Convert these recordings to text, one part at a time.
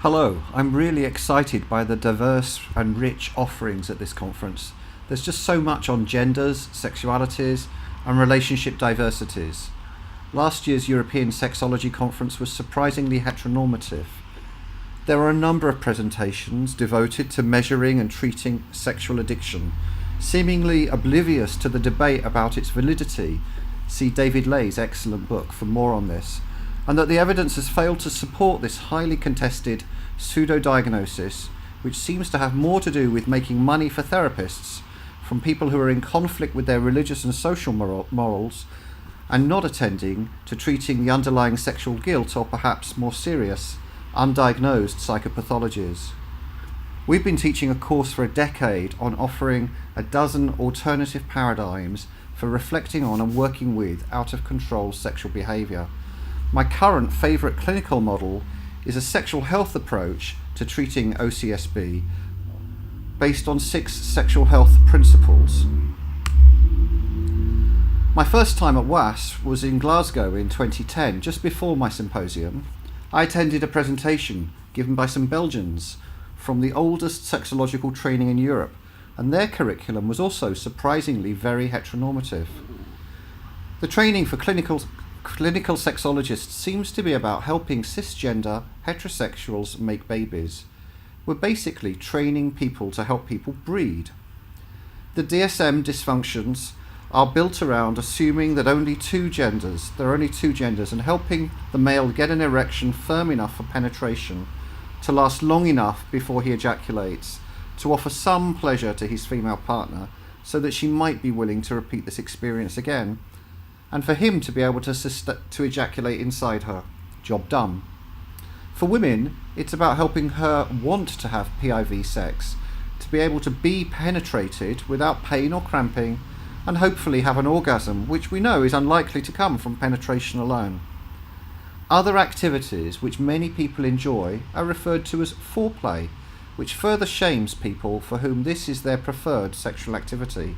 Hello, I'm really excited by the diverse and rich offerings at this conference. There's just so much on genders, sexualities, and relationship diversities. Last year's European Sexology conference was surprisingly heteronormative. There are a number of presentations devoted to measuring and treating sexual addiction, seemingly oblivious to the debate about its validity. See David Lay's excellent book for more on this, and that the evidence has failed to support this highly contested pseudo-diagnosis, which seems to have more to do with making money for therapists from people who are in conflict with their religious and social morals, and not attending to treating the underlying sexual guilt or perhaps more serious, undiagnosed psychopathologies. We've been teaching a course for a decade on offering a dozen alternative paradigms for reflecting on and working with out-of-control sexual behaviour. My current favourite clinical model is a sexual health approach to treating OCSB based on 6 sexual health principles. My first time at WAS was in Glasgow in 2010, just before my symposium. I attended a presentation given by some Belgians from the oldest sexological training in Europe, and their curriculum was also surprisingly very heteronormative. The training for clinical sexologists seems to be about helping cisgender heterosexuals make babies. We're basically training people to help people breed. The DSM dysfunctions are built around assuming that there are only two genders, and helping the male get an erection firm enough for penetration to last long enough before he ejaculates, to offer some pleasure to his female partner so that she might be willing to repeat this experience again, and for him to be able to ejaculate inside her. Job done. For women, it's about helping her want to have PIV sex, to be able to be penetrated without pain or cramping, and hopefully have an orgasm, which we know is unlikely to come from penetration alone. Other activities which many people enjoy are referred to as foreplay, which further shames people for whom this is their preferred sexual activity.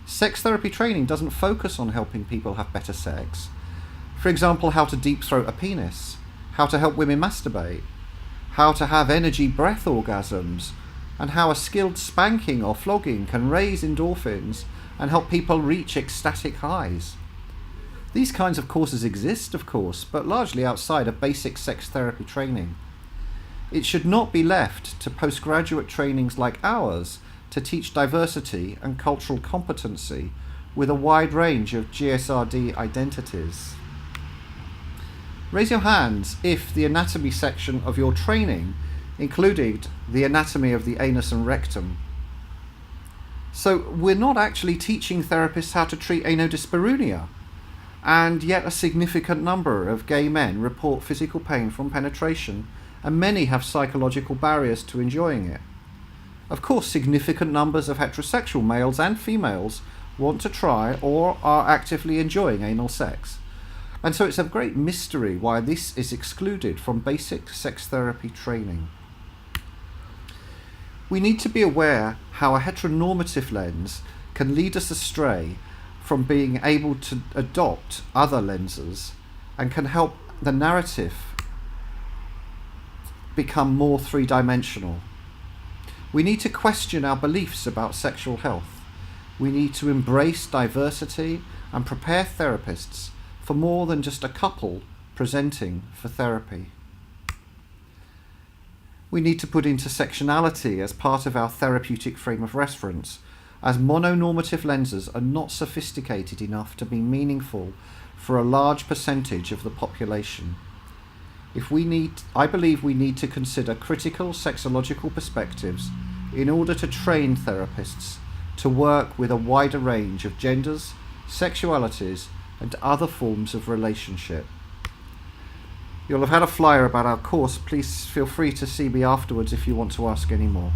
Sex therapy training doesn't focus on helping people have better sex. For example, how to deep throat a penis, how to help women masturbate, how to have energy breath orgasms, and how a skilled spanking or flogging can raise endorphins and help people reach ecstatic highs. These kinds of courses exist, of course, but largely outside of basic sex therapy training. It should not be left to postgraduate trainings like ours to teach diversity and cultural competency with a wide range of GSRD identities. Raise your hands if the anatomy section of your training included the anatomy of the anus and rectum. So we're not actually teaching therapists how to treat anodyspareunia, and yet a significant number of gay men report physical pain from penetration, and many have psychological barriers to enjoying it. Of course, significant numbers of heterosexual males and females want to try or are actively enjoying anal sex. And so it's a great mystery why this is excluded from basic sex therapy training. We need to be aware how a heteronormative lens can lead us astray from being able to adopt other lenses, and can help the narrative become more three-dimensional. We need to question our beliefs about sexual health. We need to embrace diversity and prepare therapists for more than just a couple presenting for therapy. We need to put intersectionality as part of our therapeutic frame of reference, as mononormative lenses are not sophisticated enough to be meaningful for a large percentage of the population. I believe we need to consider critical sexological perspectives in order to train therapists to work with a wider range of genders, sexualities, and other forms of relationship. You'll have had a flyer about our course. Please feel free to see me afterwards if you want to ask any more.